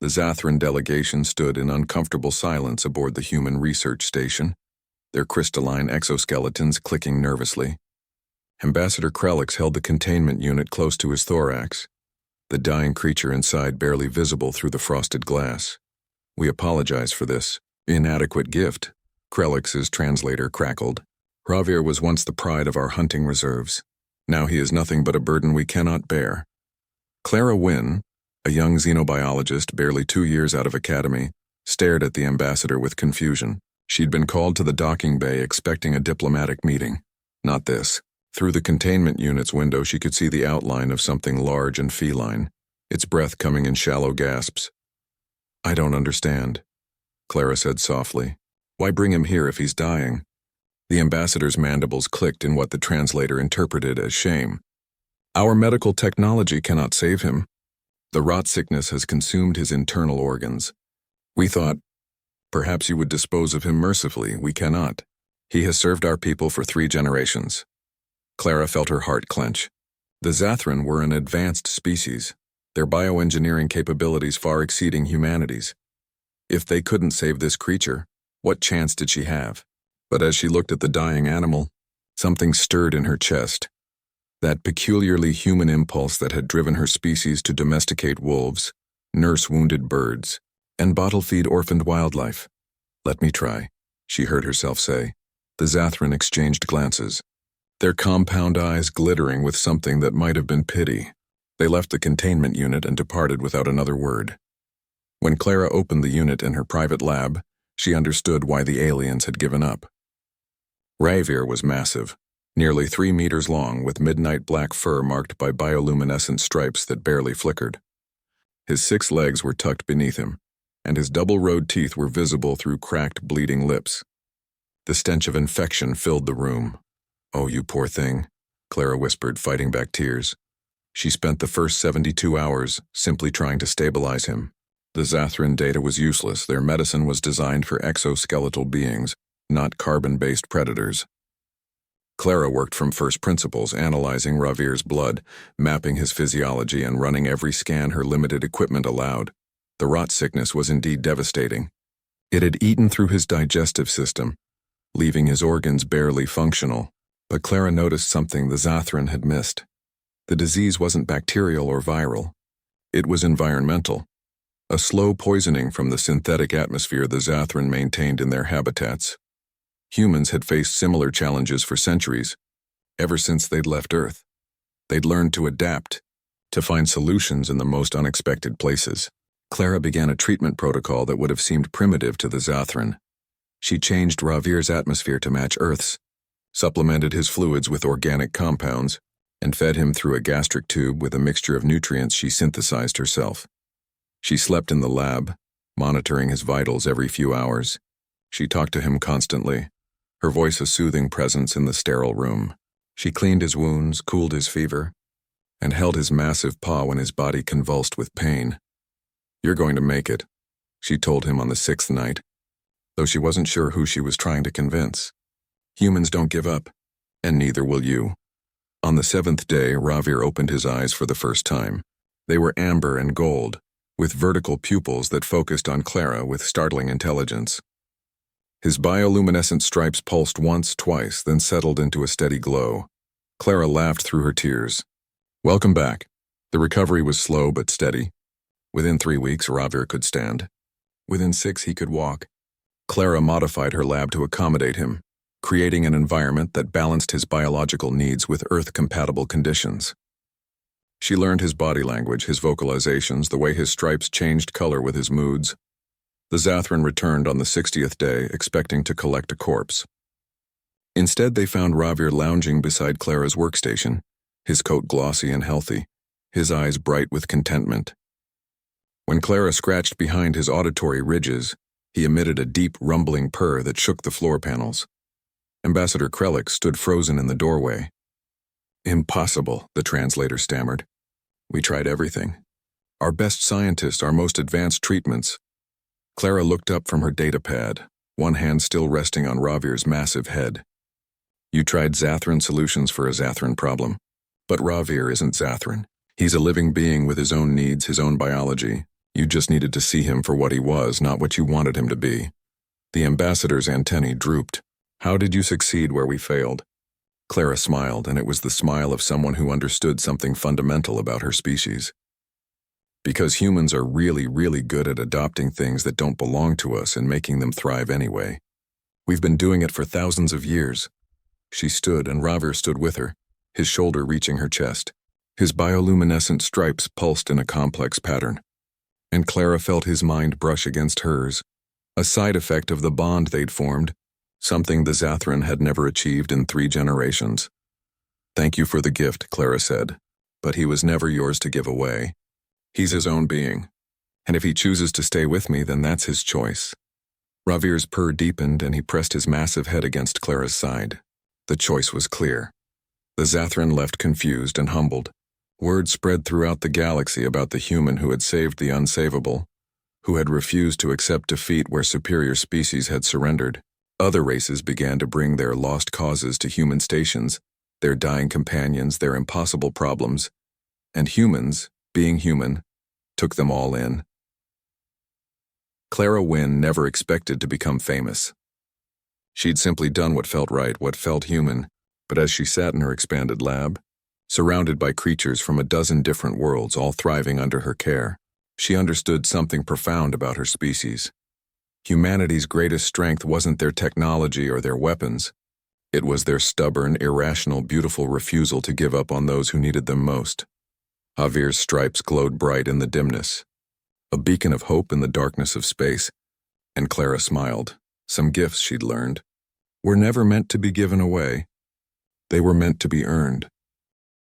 The Zathran delegation stood in uncomfortable silence aboard the human research station, their crystalline exoskeletons clicking nervously. Ambassador Krelix held the containment unit close to his thorax, the dying creature inside barely visible through the frosted glass. "We apologize for this inadequate gift," Krelix's translator crackled. "Ravir was once the pride of our hunting reserves. Now he is nothing but a burden we cannot bear." Clara Wynne, a young xenobiologist barely 2 years out of academy, stared at the ambassador with confusion. She'd been called to the docking bay expecting a diplomatic meeting. Not this. Through the containment unit's window she could see the outline of something large and feline, its breath coming in shallow gasps. "I don't understand," Clara said softly. "Why bring him here if he's dying?" The ambassador's mandibles clicked in what the translator interpreted as shame. "Our medical technology cannot save him. The rot sickness has consumed his internal organs. We thought, perhaps you would dispose of him mercifully. We cannot. He has served our people for 3 generations. Clara felt her heart clench. The Zathran were an advanced species, their bioengineering capabilities far exceeding humanity's. If they couldn't save this creature, what chance did she have? But as she looked at the dying animal, something stirred in her chest. That peculiarly human impulse that had driven her species to domesticate wolves, nurse wounded birds, and bottle-feed orphaned wildlife. "Let me try," she heard herself say. The Zathran exchanged glances, their compound eyes glittering with something that might have been pity. They left the containment unit and departed without another word. When Clara opened the unit in her private lab, she understood why the aliens had given up. Ravir was massive, nearly 3 meters long, with midnight black fur marked by bioluminescent stripes that barely flickered. His 6 legs were tucked beneath him, and his double-rowed teeth were visible through cracked, bleeding lips. The stench of infection filled the room. "Oh, you poor thing," Clara whispered, fighting back tears. She spent the first 72 hours simply trying to stabilize him. The Zathran data was useless. Their medicine was designed for exoskeletal beings, not carbon-based predators. Clara worked from first principles, analyzing Ravir's blood, mapping his physiology, and running every scan her limited equipment allowed. The rot sickness was indeed devastating. It had eaten through his digestive system, leaving his organs barely functional. But Clara noticed something the Zathran had missed. The disease wasn't bacterial or viral. It was environmental. A slow poisoning from the synthetic atmosphere the Zathran maintained in their habitats. Humans had faced similar challenges for centuries, ever since they'd left Earth. They'd learned to adapt, to find solutions in the most unexpected places. Clara began a treatment protocol that would have seemed primitive to the Zathran. She changed Ravir's atmosphere to match Earth's, supplemented his fluids with organic compounds, and fed him through a gastric tube with a mixture of nutrients she synthesized herself. She slept in the lab, monitoring his vitals every few hours. She talked to him constantly, her voice a soothing presence in the sterile room. She cleaned his wounds, cooled his fever, and held his massive paw when his body convulsed with pain. "You're going to make it," she told him on the 6th night, though she wasn't sure who she was trying to convince. "Humans don't give up, and neither will you." On the 7th day, Ravir opened his eyes for the first time. They were amber and gold, with vertical pupils that focused on Clara with startling intelligence. His bioluminescent stripes pulsed once, twice, then settled into a steady glow. Clara laughed through her tears. "Welcome back." The recovery was slow but steady. Within 3 weeks, Ravir could stand. Within 6, he could walk. Clara modified her lab to accommodate him, creating an environment that balanced his biological needs with Earth-compatible conditions. She learned his body language, his vocalizations, the way his stripes changed color with his moods. The Zathran returned on the 60th day, expecting to collect a corpse. Instead, they found Ravir lounging beside Clara's workstation, his coat glossy and healthy, his eyes bright with contentment. When Clara scratched behind his auditory ridges, he emitted a deep, rumbling purr that shook the floor panels. Ambassador Krelix stood frozen in the doorway. "Impossible," the translator stammered. "We tried everything. Our best scientists, our most advanced treatments." Clara looked up from her datapad, one hand still resting on Ravir's massive head. "You tried Zathran solutions for a Zathran problem. But Ravir isn't Zathran. He's a living being with his own needs, his own biology. You just needed to see him for what he was, not what you wanted him to be. The ambassador's antennae drooped. How did you succeed where we failed? Clara smiled, and it was the smile of someone who understood something fundamental about her species. Because humans are really, really good at adopting things that don't belong to us and making them thrive anyway. We've been doing it for thousands of years. She stood, and Ravir stood with her, his shoulder reaching her chest. His bioluminescent stripes pulsed in a complex pattern. And Clara felt his mind brush against hers, a side effect of the bond they'd formed, something the Zathran had never achieved in 3 generations. Thank you for the gift, Clara said, but he was never yours to give away. He's his own being, and if he chooses to stay with me, then that's his choice. Ravir's purr deepened, and he pressed his massive head against Clara's side. The choice was clear. The Zathran left confused and humbled. Word spread throughout the galaxy about the human who had saved the unsavable, who had refused to accept defeat where superior species had surrendered. Other races began to bring their lost causes to human stations, their dying companions, their impossible problems, and humans, being human, took them all in. Clara Wynne never expected to become famous. She'd simply done what felt right, what felt human, but as she sat in her expanded lab, surrounded by creatures from a dozen different worlds all thriving under her care, she understood something profound about her species. Humanity's greatest strength wasn't their technology or their weapons. It was their stubborn, irrational, beautiful refusal to give up on those who needed them most. Javir's stripes glowed bright in the dimness, a beacon of hope in the darkness of space, and Clara smiled. Some gifts, she'd learned, were never meant to be given away. They were meant to be earned.